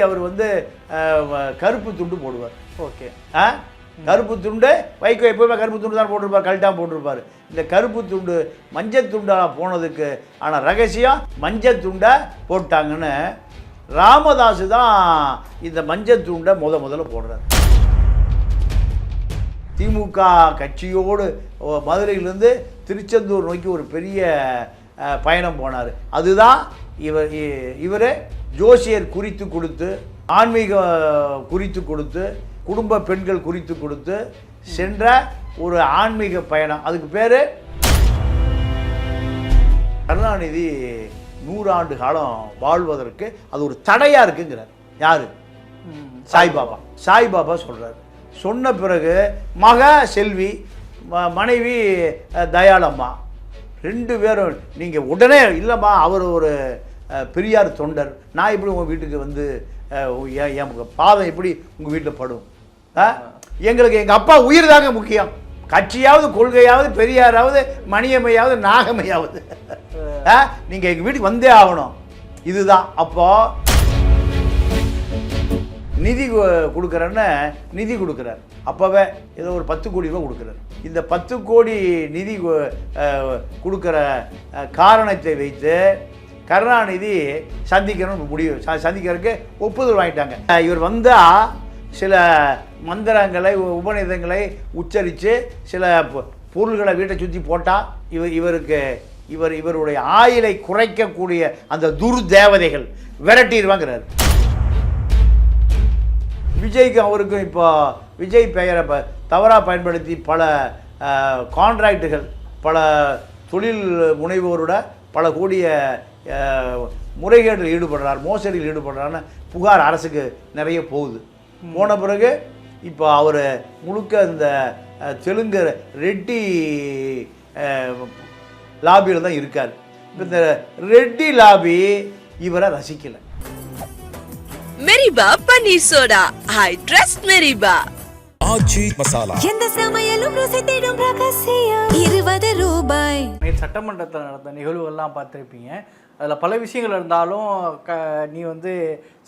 அவர் வந்து கருப்பு துண்டு போடுவார். ஓகே. கருப்பு துண்டு வைகோ எப்போயுமே கருப்பு துண்டு தான் போட்டிருப்பார், கழட்டாமல் போட்டிருப்பார். இந்த கருப்பு துண்டு மஞ்சள் துண்டாக போனதுக்கு ஆனால் ரகசியம் மஞ்சள் துண்டை போட்டாங்கன்னு ராமதாஸ் தான் இந்த மஞ்சள் துண்டை முதல்ல போடுறார். திமுக கட்சியோடு மதுரையிலேருந்து திருச்செந்தூர் நோக்கி ஒரு பெரிய பயணம் போனார். அதுதான் இவர் ஜோசியர் குறித்து கொடுத்து, ஆன்மீக குறித்து கொடுத்து, குடும்ப பெண்கள் குறித்து கொடுத்து சென்ற ஒரு ஆன்மீக பயணம். அதுக்கு பேர் கருணாநிதி 100 ஆண்டு காலம் வாழ்வதற்கு அது ஒரு தடையாக இருக்குங்கிறார். யார்? சாய்பாபா சொல்கிறார். சொன்ன பிறகு மக செல்வி, மனைவி தயாளம்மா, 2 பேரும் நீங்கள் உடனே இல்லைம்மா அவர் ஒரு பெரியார் தொண்டர், நான் எப்படி உங்கள் வீட்டுக்கு வந்து என் பாதம் எப்படி உங்கள் வீட்டில் படும்? எங்களுக்கு எங்கள் அப்பா உயிர் தாங்க முக்கியம். கட்சியாவது கொள்கையாவது பெரியாராவது மணியம்மையாவது நாகம்மையாவது நீங்கள் எங்கள் வீட்டுக்கு வந்தே ஆகணும். இதுதான். அப்போ நிதி கொடுக்குறேன்னு நிதி கொடுக்குறார். அப்போவே ஏதோ ஒரு 10 கோடி ரூபா கொடுக்குறார். இந்த 10 கோடி நிதி கொடுக்குற காரணத்தை வைத்து கருணாநிதி சந்திக்கணும்னு முடிவு சந்திக்கிறதுக்கு ஒப்புதல் வாங்கிட்டாங்க. இவர் வந்தால் சில மந்திரங்களை உபநிதங்களை உச்சரித்து சில பொருள்களை வீட்டை சுற்றி போட்டால் இவருடைய ஆயுளை குறைக்கக்கூடிய அந்த துர்தேவதைகள் விரட்டிடுவாங்கிறார். விஜய்க்கு அவருக்கும் இப்போ விஜய் பெயரை தவறாக பயன்படுத்தி பல கான்ட்ராக்டுகள், பல தொழில் முனைவோரோட பல கோடிய முறைகேட்டில் ஈடுபடுறார், மோசடியில் ஈடுபடுறான்னு புகார் அரசுக்கு நிறைய போகுது. போன பிறகு இப்போ அவர் முழுக்க இந்த தெலுங்கு ரெட்டி லாபியில் தான் இருக்கார். இந்த ரெட்டி லாபி இவரை ரசிக்கலை. மெரிபா பன்னீர் சோடா, ஐ ட்ரஸ்ட் மெரிபா. ஆச்சி மசாலா, எந்த சமையலும் ருசி தேடும் ரகசியம் 20 ரூபாய். சட்டமன்றத்தில் நடந்த நிகழ்வுகள்லாம் பார்த்துருப்பீங்க. அதில் பல விஷயங்கள் இருந்தாலும் நீ வந்து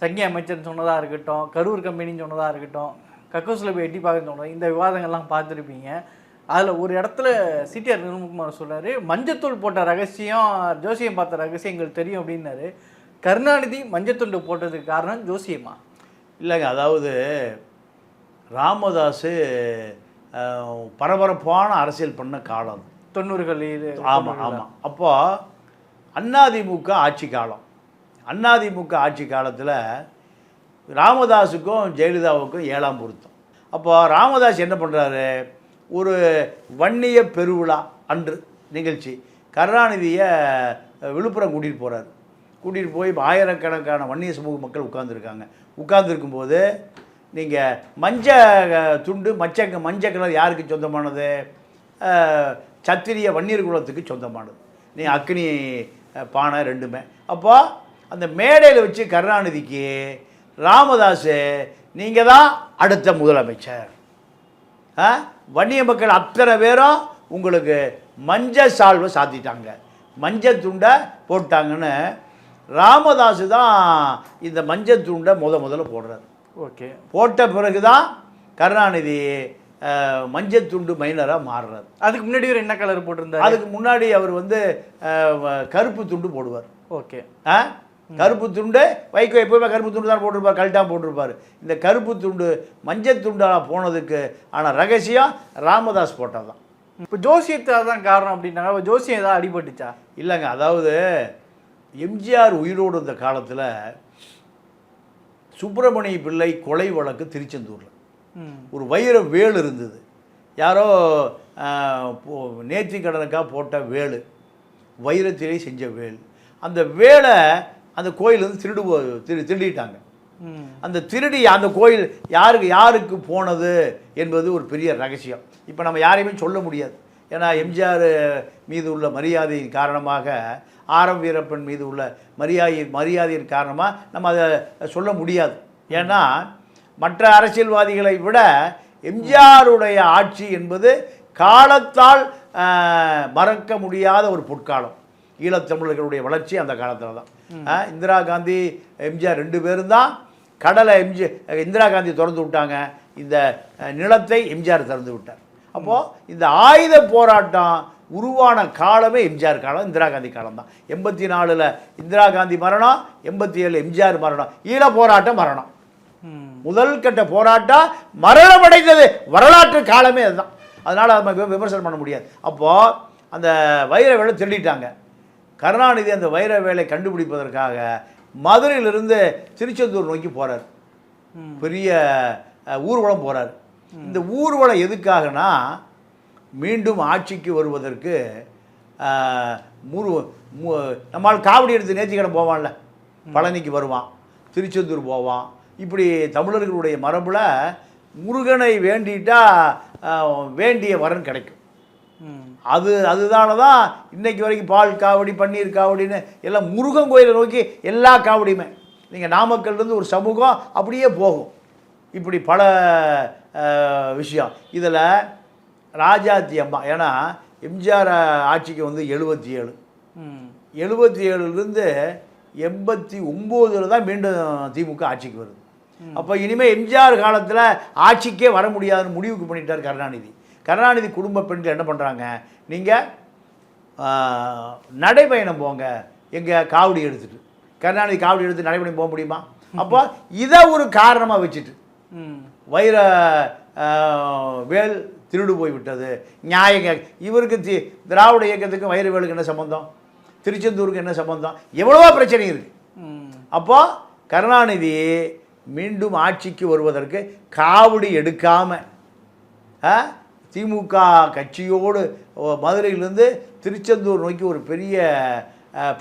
சங்கி அமைச்சர்னு சொன்னதாக இருக்கட்டும், கரூர் கம்பெனின்னு சொன்னதாக இருக்கட்டும், கக்கூஸில் போய் எட்டி பார்க்க சொன்னது, இந்த விவாதங்கள்லாம் பார்த்துருப்பீங்க. அதில் ஒரு இடத்துல சிடிஆர் நிர்மல்குமார் சொல்கிறார், மஞ்சத்தூள் போட்ட ரகசியம் ஜோசியம் பார்த்த ரகசியம் எங்களுக்கு தெரியும் அப்படின்னாரு. கருணாநிதி மஞ்சத்துண்டு போட்டதுக்கு காரணம் ஜோசியமா? இல்லைங்க, அதாவது ராமதாஸ் பரபரப்பான அரசியல் பண்ண காலம் 90களில். ஆமாம் ஆமாம். அப்போ அதிமுக ஆட்சி காலம். அதிமுக ஆட்சி காலத்தில் ராமதாஸுக்கும் ஜெயலலிதாவுக்கும் 7ஆம் பொருத்தம். அப்போ ராமதாஸ் என்ன பண்ணுறாரு, ஒரு வன்னிய பெருவிழா அன்று நிகழ்ச்சி கருணாநிதியை விழுப்புரம் கூட்டிகிட்டு போகிறார். கூட்டிகிட்டு போய் ஆயிரக்கணக்கான வன்னிய சமூக மக்கள் உட்கார்ந்துருக்காங்க. உட்கார்ந்துருக்கும்போது நீங்கள் துண்டு மஞ்சள் கலர் யாருக்கு சொந்தமானது? சத்திரிய வன்னியர் குலத்துக்கு சொந்தமானது. நீ அக்னி பானை 2மே. அப்போ அந்த மேடையில் வச்சு கருணாநிதிக்கு ராமதாஸ் நீங்கள் தான் அடுத்த முதலமைச்சர், வன்னிய மக்கள் அத்தனை பேரும் உங்களுக்கு மஞ்சள் சால்வை சாத்திட்டாங்க, மஞ்சள் துண்டை போட்டாங்கன்னு ராமதாஸ் தான் இந்த மஞ்சள் துண்டை முதல்ல போடுறார். ஓகே. போட்ட பிறகு தான் கருணாநிதி மஞ்சள் துண்டு மைனராக மாறுறார். அதுக்கு முன்னாடி ஒரு என்ன கலர் போட்டிருந்தார்? அதுக்கு முன்னாடி அவர் வந்து கருப்பு துண்டு போடுவார். ஓகே. கருப்பு துண்டு வைகோ எப்போயுமே கருப்பு துண்டு தான் போட்டிருப்பார், கழட்டாமல் போட்டிருப்பார். இந்த கருப்பு துண்டு மஞ்சள் துண்டாக போனதுக்கு ஆனால் ரகசியம் ராமதாஸ் போட்டால் தான். இப்போ ஜோசியத்தை தான் காரணம் அப்படின்னாங்க. ஜோசியம் ஏதாவது அடிபட்டுச்சா? இல்லைங்க, அதாவது எம்ஜிஆர் உயிரோடு இருந்த காலத்தில் சுப்பிரமணிய பிள்ளை கொலை வழக்கு திருச்செந்தூரில் ஒரு வைர வேல் இருந்தது. யாரோ நேர்த்திக்கடனுக்காக போட்ட வேல், வைரத்திலே செஞ்ச வேல். அந்த வேலை அந்த கோயிலேருந்து திருடிட்டாங்க. அந்த திருடி அந்த கோயில் யாருக்கு போனது என்பது ஒரு பெரிய ரகசியம். இப்போ நம்ம யாரையுமே சொல்ல முடியாது. ஏன்னா எம்ஜிஆர் மீது உள்ள மரியாதையின் காரணமாக, ஆரம் வீரப்பன் மீது உள்ள மரியாதையின் காரணமாக நம்ம அதை சொல்ல முடியாது. ஏன்னா மற்ற அரசியல்வாதிகளை விட எம்ஜிஆருடைய ஆட்சி என்பது காலத்தால் மறக்க முடியாத ஒரு பொற்காலம். ஈழத்தமிழர்களுடைய வளர்ச்சி அந்த காலத்தில் தான். இந்திரா காந்தி, எம்ஜிஆர் 2 பேரும் தான் கடலை இந்திரா காந்தி திறந்து விட்டாங்க, இந்த நிலத்தை எம்ஜிஆர் திறந்து விட்டார். அப்போது இந்த ஆயுத போராட்டம் உருவான காலமே எம்ஜிஆர் காலம், இந்திரா காந்தி காலம் தான். 84 இந்திரா காந்தி மரணம், 87 எம்ஜிஆர் மரணம், ஈழ போராட்டம் மரணம். முதல் கட்ட போராட்டம் மரணம் அடைந்தது வரலாற்று காலமே அதுதான். அதனால் நம்ம விமர்சனம் பண்ண முடியாது. அப்போது அந்த வைர வேலை திருடிட்டாங்க. கருணாநிதி அந்த வைர வேலை கண்டுபிடிப்பதற்காக மதுரையிலிருந்து திருச்செந்தூர் நோக்கி போகிறார். பெரிய ஊர்வலம் போகிறார். இந்த ஊர்வலம் எதுக்காகனா மீண்டும் ஆட்சிக்கு வருவதற்கு நம்மால் காவடி எடுத்து நேர்த்திக்கடன் போவான்ல, பழனிக்கு வருவான், திருச்செந்தூர் போவான். இப்படி தமிழர்களுடைய மரபில் முருகனை வேண்டிட்டா வேண்டிய வரன் கிடைக்கும். அதுதான தான் இன்றைக்கு வரைக்கும் பால் காவடி, பன்னீர் காவடின்னு எல்லாம் முருகன் கோயிலை நோக்கி எல்லா காவடியுமே. நீங்கள் நாமக்கல்லேருந்து ஒரு சமூகம் அப்படியே போகும். இப்படி பல விஷயம். இதில் ராஜாத்தி அம்மா, ஏன்னா எம்ஜிஆர் ஆட்சிக்கு வந்து 77, 77லேருந்து 89 தான் மீண்டும் திமுக ஆட்சிக்கு வருது. அப்போ இனிமேல் எம்ஜிஆர் காலத்தில் ஆட்சிக்கே வர முடியாதுன்னு முடிவுக்கு பண்ணிட்டார் கருணாநிதி. கருணாநிதி குடும்ப பெண்கள் என்ன பண்ணுறாங்க, நீங்கள் நடைபயணம் போங்க எங்கள் காவடி எடுத்துகிட்டு. கருணாநிதி காவடி எடுத்து நடைபயணம் போக முடியுமா? அப்போ இதை ஒரு காரணமாக வச்சுட்டு வைர வேல் திருடு போய்விட்டது நியாயங்க. இவருக்கு திராவிட இயக்கத்துக்கு வைரவேலுக்கு என்ன சம்பந்தம், திருச்செந்தூருக்கு என்ன சம்பந்தம், எவ்வளவோ பிரச்சனை இருக்குது. அப்போ கருணாநிதி மீண்டும் ஆட்சிக்கு வருவதற்கு காவடி எடுக்காமல் திமுக கட்சியோடு மதுரையிலேருந்து திருச்செந்தூர் நோக்கி ஒரு பெரிய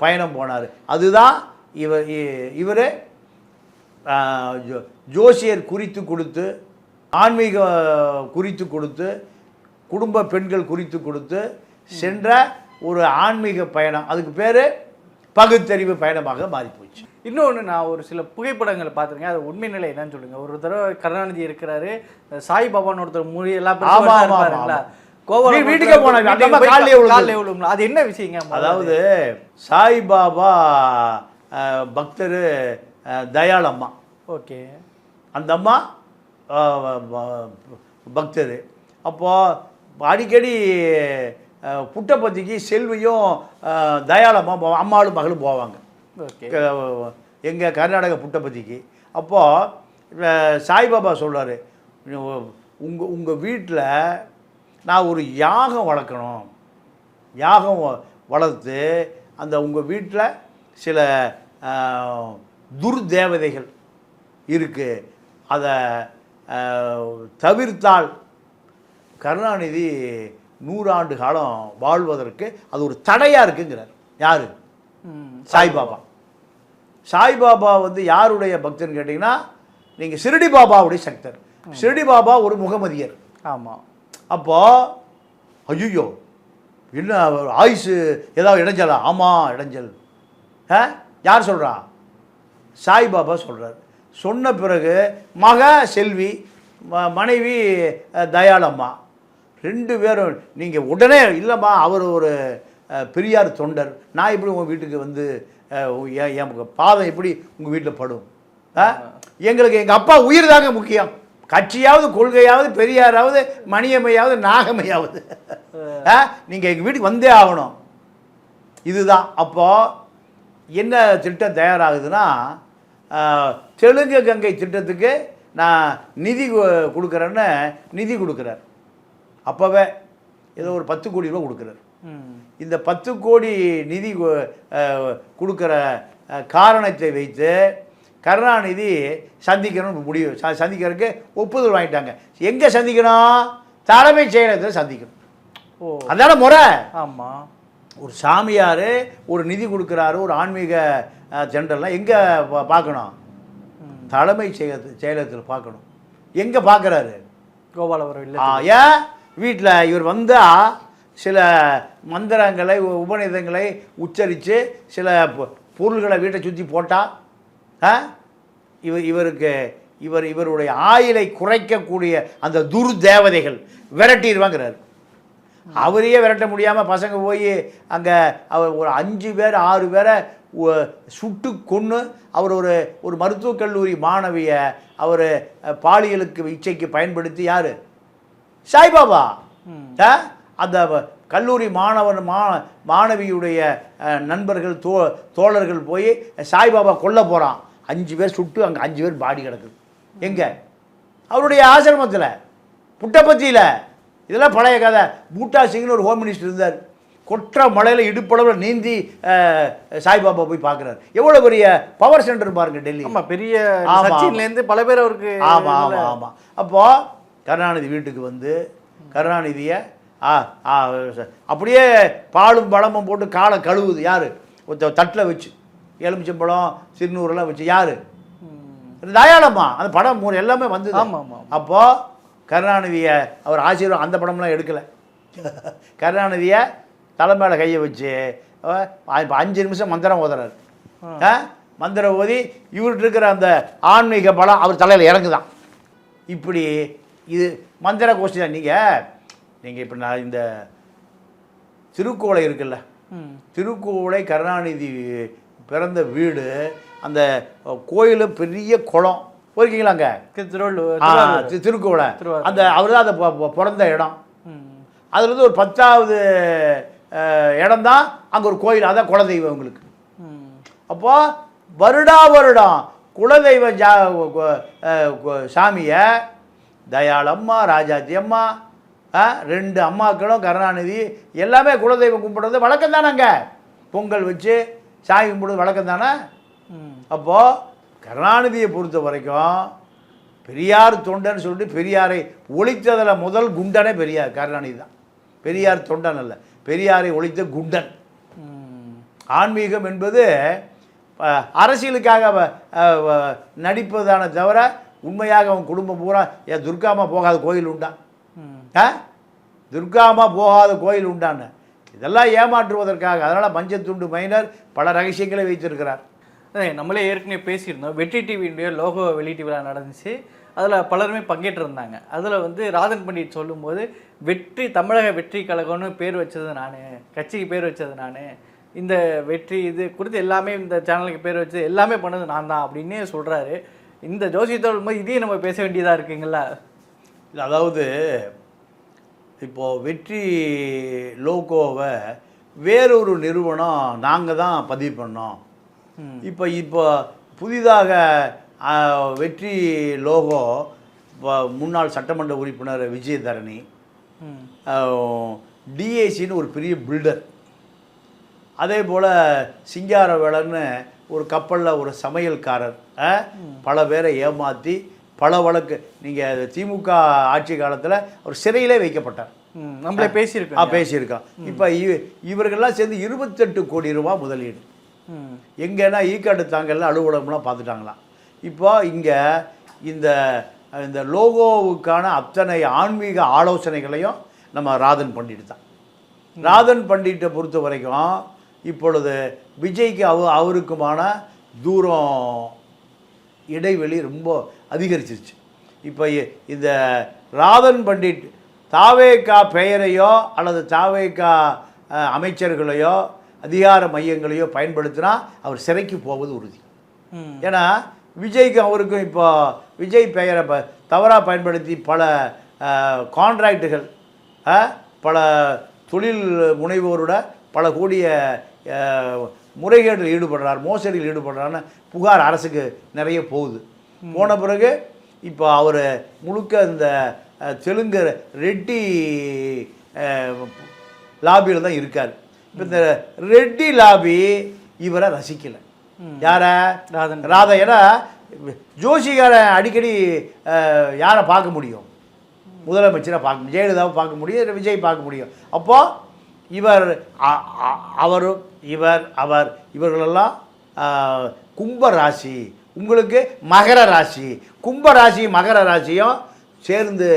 பயணம் போனார். அதுதான் இவர் ஜோசியர் குறித்து கொடுத்து, ஆன்மீக குறித்து கொடுத்து, குடும்ப பெண்கள் குறித்து கொடுத்து சென்ற ஒரு ஆன்மீக பயணம். அதுக்கு பேர் பகுத்தறிவு பயணமாக மாறிப்போச்சு. இன்னொன்று, நான் ஒரு சில புகைப்படங்களை பார்த்துருக்கேன். அது உண்மை நிலை என்னன்னு சொல்லுங்க. ஒரு தடவை கருணாநிதி இருக்கிறாரு, சாய்பாபான்னு ஒருத்தர் மொழி எல்லாம் வீட்டுக்கு போனாங்க. அது என்ன விஷயங்க? அதாவது சாய்பாபா பக்தர் தயாளம்மா. ஓகே. அந்த அம்மா பக்தர். அப்போது அடிக்கடி புட்டபத்திக்கு செல்வியும் தயாளம்மா அம்மாளும் மகளும் போவாங்க எங்கள் கர்நாடக புட்டபத்திக்கு. அப்போது சாய்பாபா சொல்கிறார், உங்கள் வீட்டில் நான் ஒரு யாகம் வளர்க்கணும், யாகம் வளர்த்து அந்த உங்கள் வீட்டில் சில துர்தேவதைகள் இருக்குது, அதை தவிர்த்தால் கருணாநிதி 100 ஆண்டு காலம் வாழ்வதற்கு அது ஒரு தடையாக இருக்குங்கிறார். யார்? சாய்பாபா. சாய்பாபா வந்து யாருடைய பக்தர்னு கேட்டிங்கன்னா, நீங்கள் ஷிரடி பாபாவுடைய சக்தர். ஷிரடி பாபா ஒரு முகமதியர். ஆமாம். அப்போது ஐயோ என்ன ஆயுசு ஏதாவது இடைஞ்சலா? ஆமாம் இடைஞ்சல். யார் சொல்கிறா? சாய்பாபா சொல்கிறார். சொன்ன பிறகு மக செல்வி, மனைவி தயாளம்மா, 2 பேரும் நீங்கள் உடனே இல்லைம்மா அவர் ஒரு பெரியார் தொண்டர், நான் எப்படி உங்கள் வீட்டுக்கு வந்து என் பாதம் எப்படி உங்கள் வீட்டில் படும்? எங்களுக்கு எங்கள் அப்பா உயிர் தாங்க முக்கியம். கட்சியாவது கொள்கையாவது பெரியாராவது மணியம்மையாவது நாகம்மையாவது நீங்கள் எங்கள் வீட்டுக்கு வந்தே ஆகணும். இதுதான். அப்போது என்ன திட்டம் தயாராகுதுன்னா, தெலுங்கு கங்கை திட்டத்துக்கு நான் நிதி கொடுக்குறேன்னு நிதி கொடுக்குறார். அப்போவே ஏதோ ஒரு 10 கோடி ரூபா கொடுக்குறார். இந்த 10 கோடி நிதி கொடுக்குற காரணத்தை வைத்து கருணாநிதி சந்திக்கணும்னு முடிவு சந்திக்கிறதுக்கு ஒப்புதல் வாங்கிட்டாங்க. எங்கே சந்திக்கணும்? தலைமைச் செயலகத்தில் சந்திக்கணும். அதான முறை. ஆமாம். ஒரு சாமியார் ஒரு நிதி கொடுக்குறாரு, ஒரு ஆன்மீக ஜென்ரல்லாம் எங்கே பார்க்கணும்? தலைமைச் செயலகத்தில் பார்க்கணும். எங்கே பார்க்குறாரு? கோபாலபுரம் இல்லை. ஏன் வீட்டில் இவர் வந்தால் சில மந்திரங்களை உபநிதங்களை உச்சரித்து சில பொருள்களை வீட்டை சுற்றி போட்டால் இவருடைய ஆயுளை குறைக்கக்கூடிய அந்த துர்தேவதைகள் விரட்டிடுவாங்கிறார். அவரையே விரட்ட முடியாமல் பசங்க போய் அங்கே அவர் ஒரு 5 பேர் 6 பேரை சுட்டு கொன்று அவர் ஒரு மருத்துவக் கல்லூரி மாணவியை அவர் பாலியலுக்கு இச்சைக்கு பயன்படுத்தி யார்? சாய்பாபா. அந்த கல்லூரி மாணவியுடைய நண்பர்கள் தோழர்கள் போய் சாய்பாபா கொல்ல போகிறான். 5 பேர் சுட்டு அங்கே 5 பேர் பாடி கிடக்குது. எங்கே? அவருடைய ஆசிரமத்தில், புட்டபர்த்தியில். இதெல்லாம் பழைய கதை. பூட்டா சிங்னு ஒரு ஹோம் மினிஸ்டர் இருந்தார். கொற்ற மலையில் இடுப்பளவில் நீந்தி சாய்பாபா போய் பார்க்குறாரு. எவ்வளோ பெரிய பவர் சென்டர் பாருங்க டெல்லி. ஆமாம், பெரிய சச்சின்லேருந்து பல பேர் அவருக்கு. ஆமாம் ஆமாம் ஆமாம். அப்போது கருணாநிதி வீட்டுக்கு வந்து கருணாநிதியை அப்படியே பாலும் பழமும் போட்டு காலை கழுவுது. யார்? தட்டில் வச்சு எலுமிச்சம்பழம் சிறுநூறுலாம் வச்சு. யார்? தயாளம்மா. அந்த படம் எல்லாமே வந்து. அப்போது கருணாநிதியை அவர் ஆசீர்வாதம் அந்த படம்லாம் எடுக்கலை. கருணாநிதியை தலை மேலே கையை வச்சு 5 நிமிஷம் மந்திரம் ஓதுறாரு. மந்திரம் ஓதி இவர்கிட்ட இருக்கிற அந்த ஆன்மீக பலம் அவர் தலையில் இறங்குதான். இப்படி இது மந்திர கோஷ்டி தான். நீங்கள் இப்போ நான் இந்த திருக்கோளை இருக்குல்ல, திருக்கோளை கருணாநிதி பிறந்த வீடு, அந்த கோயில் பெரிய குளம் போயிருக்கீங்களா? அங்கே திருக்கோளை அந்த அவர் தான் அந்த பிறந்த இடம். அதுலேருந்து ஒரு 10வது இடம் தான் அங்கே ஒரு கோயில். அதான் குலதெய்வம் உங்களுக்கு. அப்போ வருடம் குலதெய்வ சாமியை தயாளம்மா, ராஜாஜி அம்மா, 2 அம்மாக்களும் கருணாநிதி எல்லாமே குலதெய்வம் கும்பிடுறது வழக்கம் தானே. அங்கே பொங்கல் வச்சு சாமி கும்பிடுறது வழக்கம் தானே. அப்போது கருணாநிதியை பொறுத்த வரைக்கும் பெரியார் தொண்டன்னு சொல்லிட்டு பெரியாரை ஒழித்ததில் முதல் குண்டனே பெரியார் கருணாநிதி தான். பெரியார் தொண்டன் அல்ல, பெரியாரை ஒழித்த குண்டன். ஆன்மீகம் என்பது அரசியலுக்காக நடிப்பதான தவிர உண்மையாக அவன் குடும்பம் பூரா துர்காமா போகாத கோயில் உண்டா? துர்காமா போகாத கோயில் உண்டான்னு இதெல்லாம் ஏமாற்றுவதற்காக. அதனால் மஞ்சத்துண்டு மைனர் பல ரகசியங்களை வைத்திருக்கிறார். நம்மளே ஏற்கனவே பேசியிருந்தோம். வெற்றி டிவியுடைய லோகோ வெளியீட்டு விழா நடந்துச்சு. அதில் பலருமே பங்கேற்றிருந்தாங்க. அதில் வந்து ராதன் பண்டிட் சொல்லும்போது வெற்றி தமிழக வெற்றி கழகம்னு பேர் வச்சது நான், கட்சிக்கு பேர் வச்சது நான், இந்த வெற்றி இது குறித்து எல்லாமே இந்த சேனலுக்கு பேர் வச்சது எல்லாமே பண்ணது நான் தான் அப்படின்னு சொல்கிறாரு. இந்த ஜோசியத்தோடு போது இதையும் நம்ம பேச வேண்டியதாக இருக்குங்களா? அதாவது இப்போது வெற்றி லோகோவை வேறொரு நிறுவனம் நாங்கள் தான் பதிவு பண்ணோம். இப்போ புதிதாக வெற்றி லோகோ முன்னாள் சட்டமன்ற உறுப்பினர் விஜயதரணி, டிஏசின்னு ஒரு பெரிய பில்டர், அதே போல் சிங்காரவேலன்னு ஒரு கப்பலில் ஒரு சமையல்காரர் பல பேரை ஏமாற்றி பல வழக்கு. நீங்கள் திமுக ஆட்சி காலத்தில் அவர் சிறையிலே வைக்கப்பட்டார். நம்மளே பேசியிருக்கோம். இப்போ இவர்கள்லாம் சேர்ந்து 28 கோடி ரூபா முதலீடு. எங்கன்னா ஈக்காட்டு தாங்கல்ல அலுவலகம்லாம் பார்த்துட்டாங்களாம். இப்போ இங்கே இந்த லோகோவுக்கான அத்தனை ஆன்மீக ஆலோசனைகளையும் நம்ம ராதன் பண்டிட் தான். ராதன் பண்டிட்டை பொறுத்த வரைக்கும் இப்பொழுது விஜய்க்கு அவருக்குமான தூரம் இடைவெளி ரொம்ப அதிகரிச்சிருச்சு. இப்போ இந்த ராதன் பண்டிட் தாவேகா பெயரையோ அல்லது தாவேகா அமைச்சர்களையோ அதிகார மையங்களையோ பயன்படுத்தினா அவர் சிறைக்கு போவது உறுதி. ஏன்னா விஜய்க்கும் அவருக்கும் இப்போ விஜய் பெயரை தவறாக பயன்படுத்தி பல கான்ட்ராக்டுகள், பல தொழில் முனைவோரோட பல கூடிய முறைகேடில் ஈடுபடுறார், மோசடியில் ஈடுபடுறான்னு புகார் அரசுக்கு நிறைய போகுது. போன பிறகு இப்போ அவர் முழுக்க இந்த தெலுங்கு ரெட்டி லாபியில் தான் இருக்கார். இப்போ இந்த ரெட்டி லாபி இவரை ரசிக்கலை. யார? ராதா. ஏன்னா ஜோஷிகாரை அடிக்கடி யாரை பார்க்க முடியும்? முதலமைச்சரை பார்க்க முடியும், ஜெயலலிதாவை பார்க்க முடியும், விஜய் பார்க்க முடியும். அப்போது இவர்களெல்லாம் கும்ப ராசி, உங்களுக்கு மகர ராசி. கும்ப ராசி மகர ராசியும் சேர்ந்து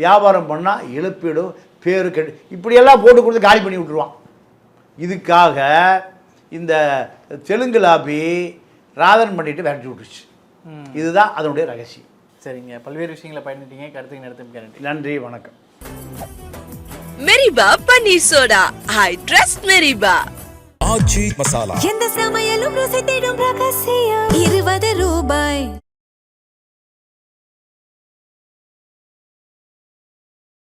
வியாபாரம் பண்ணால் இழப்பீடும் பேரு கெட்டு இப்படியெல்லாம் போட்டு கொடுத்து காலி பண்ணி விட்டுருவான். இதுக்காக இந்த தெலுங்கு லாபி ராதன் பண்ணிட்டு விரட்டி விட்டுருச்சு. இதுதான் அதனுடைய ரகசியம். சரிங்க, பல்வேறு விஷயங்களை பயந்துட்டீங்க. கருத்துக்கு நடத்தும் நன்றி, வணக்கம். மெரிபா பன்னீர் சோடா, ஐ ட்ரஸ்ட் மெரிபா. ஆச்சி மசாலா. எந்த சமையலும் ருசி தேடும் ரகசியம் 20 ரூபாய்.